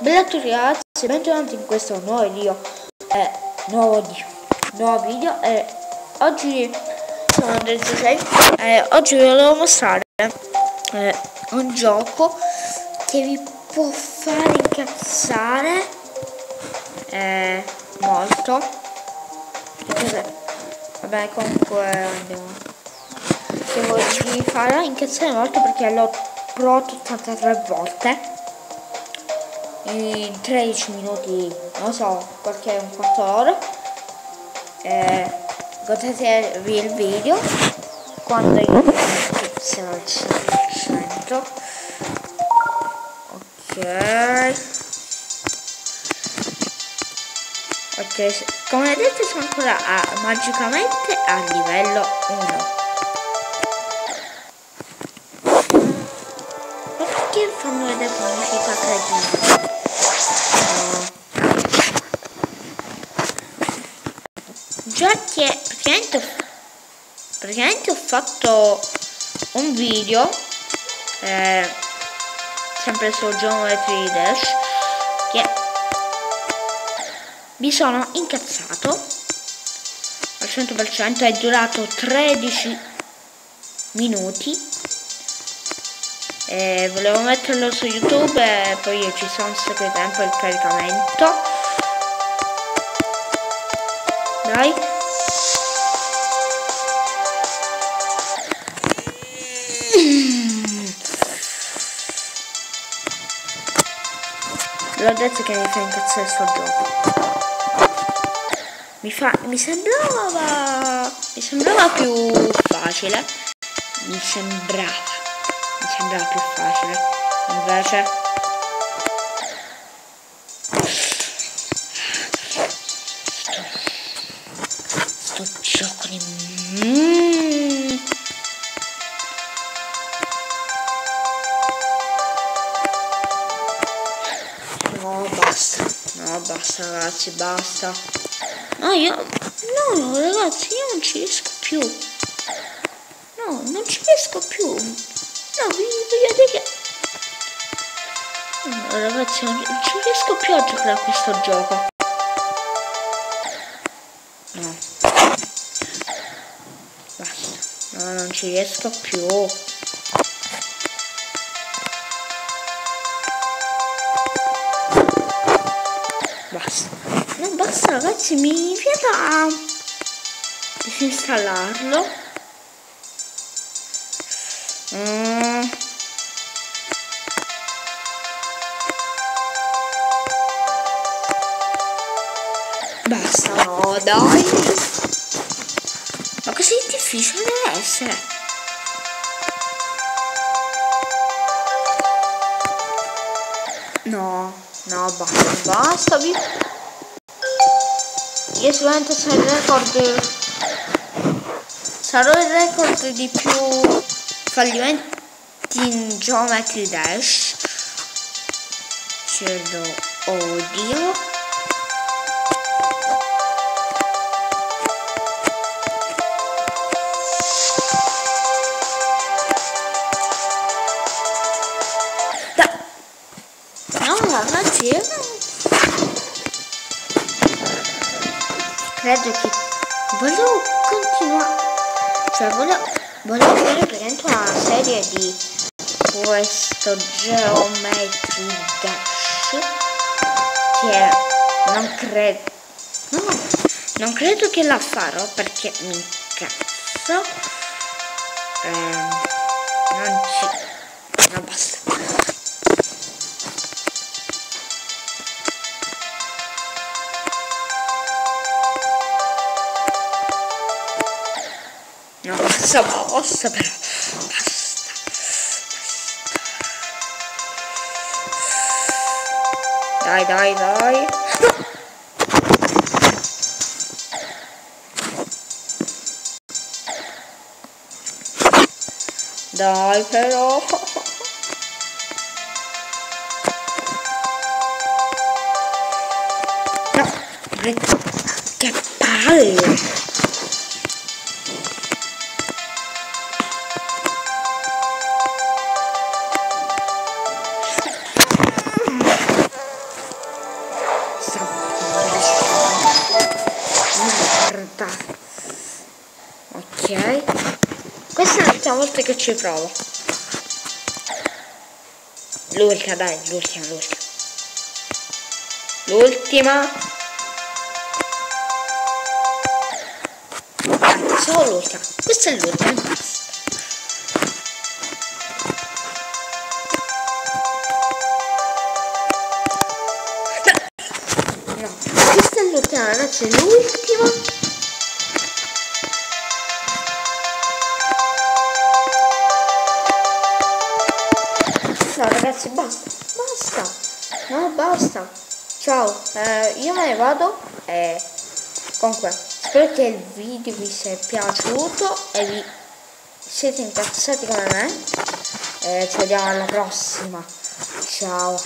Bella a tutti ragazzi, bentornati in questo nuovo video e oggi sono del 6 oggi vi volevo mostrare un gioco che vi può fare incazzare molto. Vabbè, comunque andiamo, che vi farà incazzare molto perché l'ho provato 83 volte in 13 minuti, non so, qualche un quarto d'ora. Godetevi il video quando io siamo al 100%. Ok, come vedete sono ancora magicamente a livello 1. Ma perché fanno vedere pubblicità creativa? Già che praticamente ho fatto un video sempre su Geometry Dash che mi sono incazzato al 100%, è durato 13 minuti e volevo metterlo su YouTube e poi ci sono stato il tempo e il caricamento. Dai. L'ho detto che mi fa incazzare sto gioco. Mi sembrava più facile. Mi sembrava più facile. Invece sto gioco di No, basta ragazzi, basta. No, ragazzi, io non ci riesco più. No, non ci riesco più. No, vi voglio dire che... No, ragazzi, non ci riesco più a giocare a questo gioco. No. Basta. No, non ci riesco più. Basta. No, basta ragazzi, mi viene a disinstallarlo. Basta, no, dai. Ma così difficile deve essere? No, basta. Io sicuramente sarò il record di più fallimenti in Geometry Dash. Ce lo odio. No, ragazzi, credo che volevo continuare, cioè volevo fare praticamente una serie di questo Geometry Dash che non credo che la farò perché mi incazzo. No, basta. No, basta però. Basta. Dai. Dai però. No, che palle. l'ultima volta che ci provo. L'ultima, dai, l'ultima. Dai, solo l'ultima. Questa è l'ultima, basta. No, questa è l'ultima, ragazzi, è l'ultima. No ragazzi, basta, no basta, ciao, io me ne vado e comunque spero che il video vi sia piaciuto e vi siete incazzati come me e ci vediamo alla prossima, ciao.